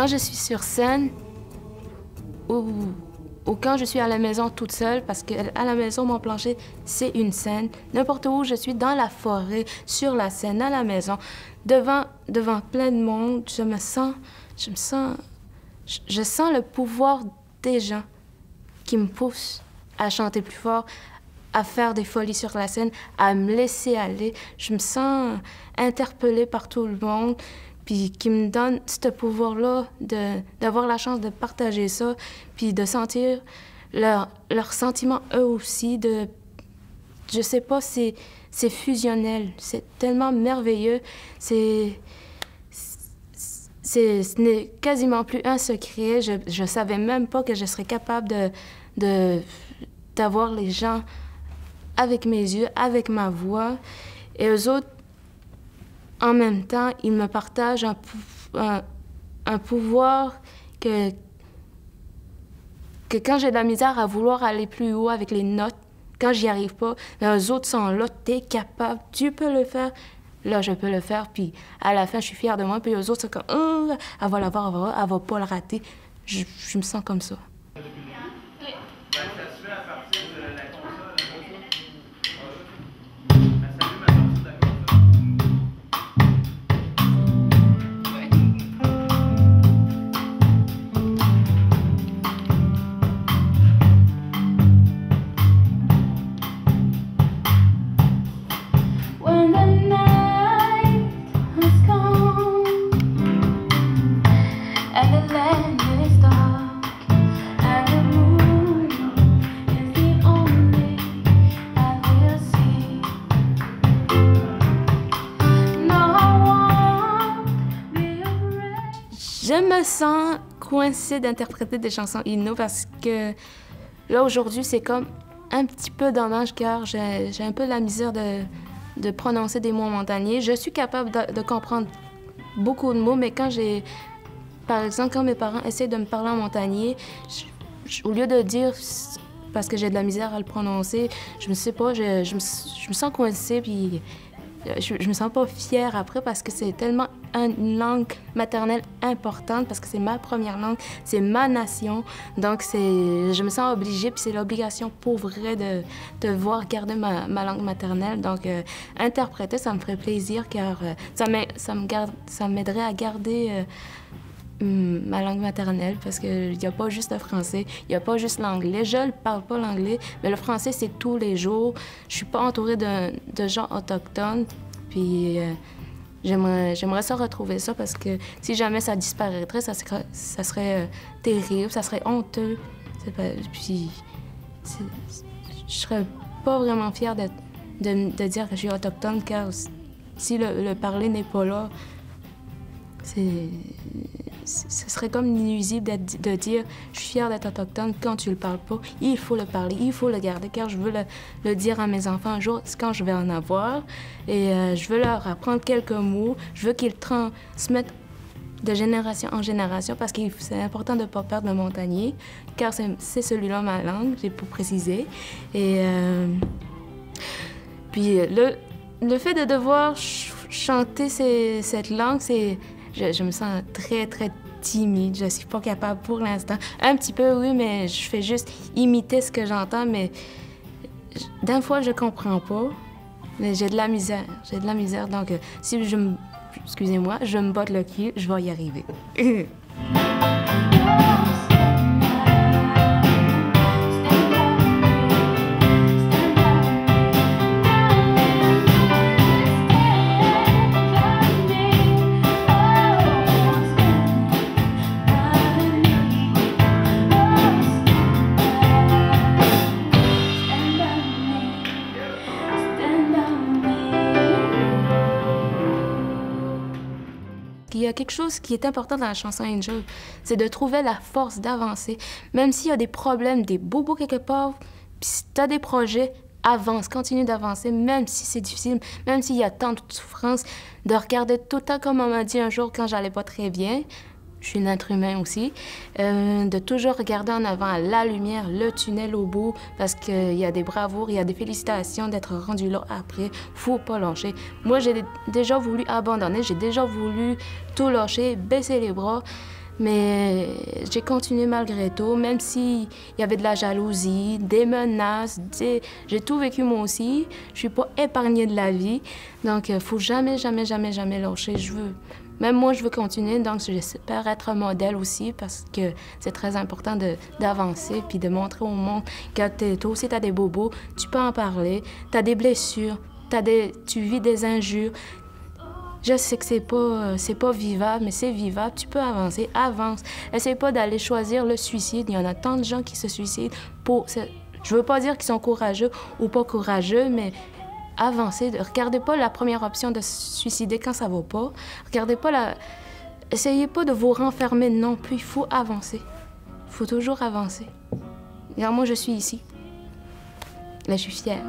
quand je suis sur scène ou quand je suis à la maison toute seule, parce qu'à la maison, mon plancher, c'est une scène. N'importe où je suis, dans la forêt, sur la scène, à la maison, devant plein de monde, je sens le pouvoir des gens qui me poussent à chanter plus fort, à faire des folies sur la scène, à me laisser aller. Je me sens interpellée par tout le monde, puis qui me donne ce pouvoir-là d'avoir la chance de partager ça, puis de sentir leurs sentiments eux aussi, je sais pas, c'est fusionnel, c'est tellement merveilleux, ce n'est quasiment plus un secret. Je savais même pas que je serais capable d'avoir les gens avec mes yeux, avec ma voix. Et eux autres, en même temps, ils me partagent un pouvoir que quand j'ai de la misère à vouloir aller plus haut avec les notes, quand j'y arrive pas, eux autres sont là, t'es capable, tu peux le faire. Là, je peux le faire, puis à la fin, je suis fière de moi, puis eux autres, c'est comme, elle va l'avoir, elle va pas le rater. Je me sens comme ça. Je me sens coincée d'interpréter des chansons Innu parce que là, aujourd'hui, c'est comme un petit peu dommage car j'ai un peu la misère de prononcer des mots montagnais. Je suis capable de comprendre beaucoup de mots, mais par exemple, quand mes parents essaient de me parler en montagnais, au lieu de dire, parce que j'ai de la misère à le prononcer, je me sais pas, je me sens coincée, puis je me sens pas fière après parce que c'est tellement une langue maternelle importante, parce que c'est ma première langue, c'est ma nation. Donc, je me sens obligée, puis c'est l'obligation pour vrai de devoir garder ma langue maternelle. Donc, interpréter, ça me ferait plaisir car ça m'aiderait à garder ma langue maternelle, parce qu'il n'y a pas juste le français, il n'y a pas juste l'anglais. Je ne parle pas l'anglais, mais le français, c'est tous les jours. Je ne suis pas entourée de gens autochtones, puis j'aimerais ça retrouver ça, parce que si jamais ça disparaîtrait, ça serait terrible, ça serait honteux. Puis je serais pas vraiment fière de dire que je suis autochtone, car si le parler n'est pas là, ce serait comme nuisible de dire « je suis fière d'être autochtone » quand tu le parles pas. Il faut le parler, il faut le garder, car je veux le dire à mes enfants un jour quand je vais en avoir. Et je veux leur apprendre quelques mots. Je veux qu'ils transmettent de génération en génération, parce que c'est important de ne pas perdre le montagnais, car c'est celui-là ma langue, j'ai pour préciser. Et puis le fait de devoir chanter cette langue, je me sens très, très timide. Je suis pas capable pour l'instant. Un petit peu, oui, mais je fais juste imiter ce que j'entends, mais d'un fois, je comprends pas. Mais j'ai de la misère. J'ai de la misère. Donc, si excusez-moi, je me botte le cul, je vais y arriver. Il y a quelque chose qui est important dans la chanson Angel, c'est de trouver la force d'avancer. Même s'il y a des problèmes, des bobos quelque part, puis si tu as des projets, avance, continue d'avancer, même si c'est difficile, même s'il y a tant de souffrance, de regarder tout le temps, comme on m'a dit un jour quand j'allais pas très bien, je suis un être humain aussi, de toujours regarder en avant la lumière, le tunnel au bout, parce qu'il y a des bravoures, il y a des félicitations d'être rendu là après. Faut pas lâcher. Moi, j'ai déjà voulu abandonner, j'ai déjà voulu tout lâcher, baisser les bras, Mais j'ai continué malgré tout, même s'il y avait de la jalousie, des menaces, j'ai tout vécu moi aussi. Je suis pas épargnée de la vie. Donc, il faut jamais, jamais, jamais, jamais lâcher. Même moi, je veux continuer, donc j'espère être un modèle aussi parce que c'est très important d'avancer puis de montrer au monde que toi aussi, tu as des bobos, tu peux en parler, tu as des blessures, tu vis des injures. Je sais que c'est pas vivable, mais c'est vivable. Tu peux avancer, avance. Essaye pas d'aller choisir le suicide. Il y en a tant de gens qui se suicident pour... Je veux pas dire qu'ils sont courageux ou pas courageux, mais avancez. Regardez pas la première option de se suicider quand ça va pas. Regardez pas la... Essayez pas de vous renfermer non plus. Il faut avancer. Il faut toujours avancer. Et alors moi, je suis ici. Là, je suis fière.